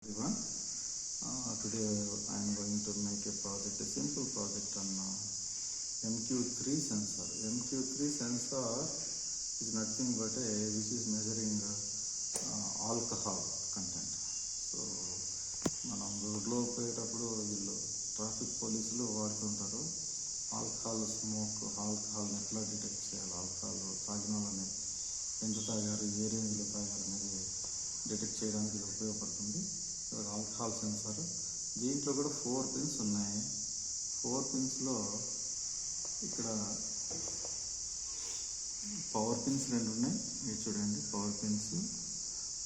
Everyone, today I am going to make a project, a simple project on MQ3 sensor. MQ3 sensor is nothing but which is measuring alcohol content. So మనం రోడ్లో పోయేటప్పుడు వీళ్ళు traffic పోలీసులు వాడుతుంటారు. Alcohol smoke, ఆల్కహాల్ని ఎట్లా detect చేయాలి, alcohol తాగిన వాళ్ళని ఎంత తాగారు, ఏ రేంజ్లో తాగారు అనేది డిటెక్ట్ చేయడానికి ఇది ఉపయోగపడుతుంది. ఆల్కహాల్ సెన్సార్, దీంట్లో కూడా 4 పిన్స్ ఉన్నాయి. 4 పిన్స్లో ఇక్కడ పవర్ పిన్స్ 2 ఉన్నాయి. ఇది చూడండి, పవర్ పిన్స్.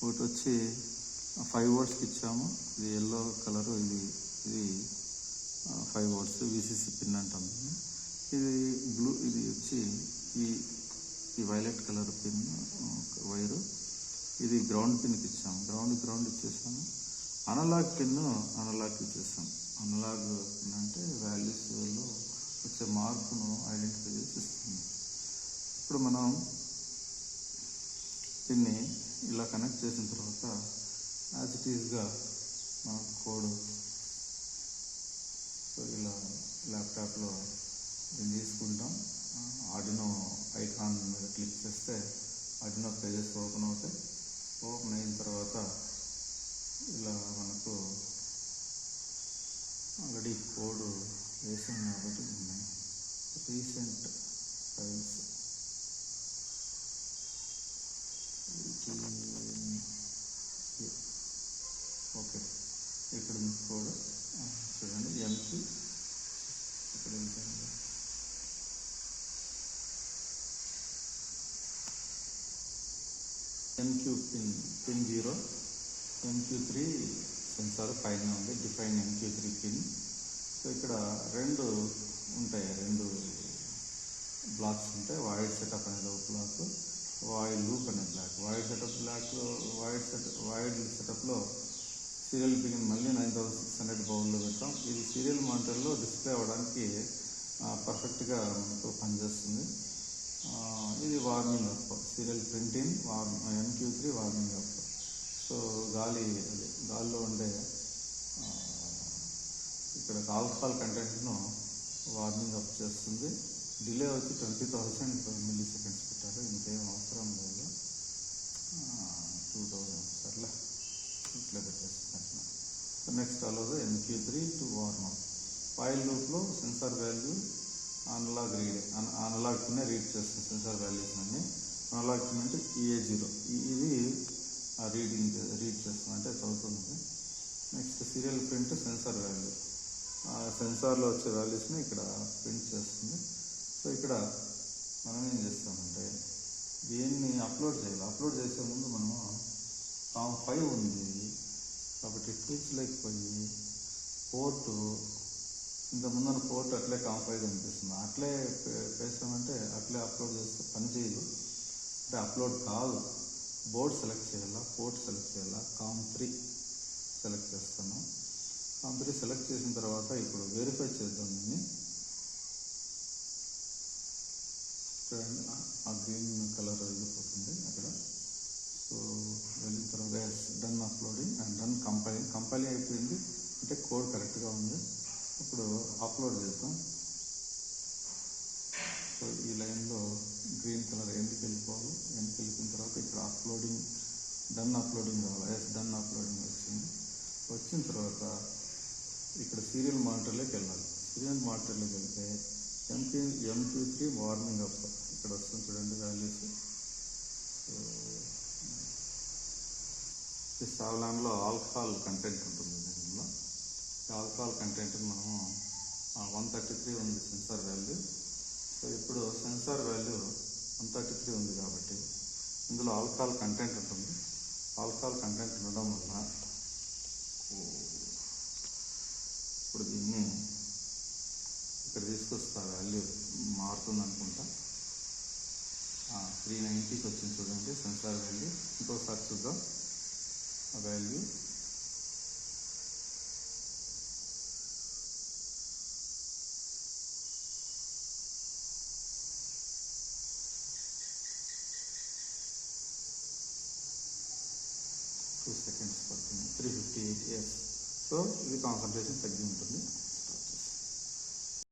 ఒకటి వచ్చి 5 volts ఇచ్చాము, ఇది ఎల్లో కలరు, ఇది 5 volts విసిసి పిన్ అంటాం. ఇది బ్లూ, ఇది వచ్చి ఈ వైలెట్ కలర్ పిన్ వైరు. ఇది గ్రౌండ్ పిన్కి ఇచ్చాము, గ్రౌండ్ ఇచ్చేసాము. అనలాగ్ పిన్ అనలాగ్ ఇచ్చేసాం. అనలాగ్ పిన్ అంటే వాల్యూస్లో వచ్చే మార్పును ఐడెంటిఫై చేసి ఇస్తుంది. ఇప్పుడు మనం దీన్ని ఇలా కనెక్ట్ చేసిన తర్వాత యాజ్ ఇట్ ఈస్గా మనం కోడ్ ఇలా ల్యాప్టాప్లో దీన్ని తీసుకుంటాం. ఆర్డినో ఐకాన్ మీద క్లిక్ చేస్తే ఆర్డినో పేజెస్ ఓపెన్ అవుతాయి. ఓపెన్ అయిన తర్వాత ఇలా మనకు ఆల్రెడీ కోడ్ వేసాం కాబట్టి ఉన్నాయి రీసెంట్ ఫైల్స్. ఓకే, ఇక్కడ కోడ్ చూడండి. ఎంపీ ఇక్కడ MQ పిన్ 0, MQ3 సెన్సార్ పైన ఉంది, డిఫైన్ MQ3 పిన్. సో ఇక్కడ 2 ఉంటాయి, 2 బ్లాక్స్ ఉంటాయి. వాయిడ్ సెటప్ అనేది ఒక బ్లాక్, వాయిడ్ లూప్ అనే బ్లాక్. వాయిడ్ సెటప్లో సీరియల్ బిగిన్ మళ్ళీ 9600 బౌల్లో పెడతాం. ఇది సీరియల్ మానిటర్లో డిస్ప్లే అవ్వడానికి పర్ఫెక్ట్గా మనకు పనిచేస్తుంది. ఇది warming up, serial printing MQ3 warming up. So గాలిలో ఉండే ఇక్కడ ఆల్కహాల్ కంటెంట్ను వార్మింగ్ అప్ చేస్తుంది. డిలే వచ్చి 20,000 milliseconds పెట్టారు, ఇంకేం అవసరం లేదు. 2000 సర్లే, ఇట్లా పెట్టేస్తున్నట్టు. Next allow MQ3 to warm up. While లూప్లో sensor value analog pin read చేస్తుంది. సెన్సార్ వాల్యూస్ అన్ని అనలాగ్ పిన్ అంటే EA0, ఇది రీడ్ చేస్తుంది, అంటే చదువుతుంది. Next serial print sensor value, సెన్సార్లో వచ్చే వాల్యూస్ని ఇక్కడ ప్రింట్ చేస్తుంది. సో ఇక్కడ మనం ఏం చేస్తామంటే దీన్ని అప్లోడ్ చేయాలి. అప్లోడ్ చేసే ముందు మనము COM5 ఉంది కాబట్టి టూల్స్ లేకపోయి పోర్టు, ఇంత ముందున్న పోర్ట్ అట్లే COM5 కనిపిస్తుంది, అట్లే వేసామంటే అట్లే అప్లోడ్ చేస్తే పని చేయదు. అంటే అప్లోడ్ కాదు, బోర్డ్ సెలెక్ట్ చేయాలా, పోర్ట్ సెలెక్ట్ చేయాలా. COM3 సెలెక్ట్ చేస్తాను. COM3 సెలెక్ట్ చేసిన తర్వాత ఇప్పుడు వెరిఫై చేద్దాం దీన్ని. చూడండి, ఆ గ్రీన్ కలర్ వెళ్ళిపోతుంది అక్కడ. సో వెళ్ళిన తర్వాత done uploading and done compiling అయిపోయింది, అంటే కోడ్ కరెక్ట్గా ఉంది. ఇప్పుడు అప్లోడ్ చేద్దాం. సో ఈ లైన్లో గ్రీన్ కలర్ ఎందుకు వెళ్ళిపోవాలి, ఎందుకు వెళ్ళిపోయిన తర్వాత ఇక్కడ అప్లోడింగ్, డన్ అప్లోడింగ్ కావాలి. డన్ అప్లోడింగ్ వచ్చిన తర్వాత ఇక్కడ సీరియల్ మానిటర్లోకి వెళ్ళాలి. సీరియల్ మానిటర్లోకి వెళ్తే MQ3 వార్మింగ్ అప్ ఇక్కడ వస్తుంది చూడండి వాల్యూస్. సో ఈ సావలాన్లో ఆల్కహాల్ కంటెంట్ ఉంటుంది. దీనిలో ఆల్కహాల్ కంటెంట్ మనము 133 ఉంది సెన్సార్ వాల్యూ. సో ఇప్పుడు సెన్సార్ వాల్యూ 133 ఉంది కాబట్టి ఇందులో ఆల్కహాల్ కంటెంట్ ఉంటుంది. ఆల్కహాల్ కంటెంట్ ఉండడం వల్ల ఇప్పుడు దీన్ని ఇక్కడ తీసుకొస్తా, వాల్యూ మారుతుంది అనుకుంటా. 390కి వచ్చింది చూడండి సెన్సార్ వాల్యూ. ఇంకోసారి చూద్దాం ఆ వాల్యూ. seconds పడుతుంది. 358 ఎస్. సో ఇది కాన్సన్ట్రేషన్ తగ్గి ఉంటుంది.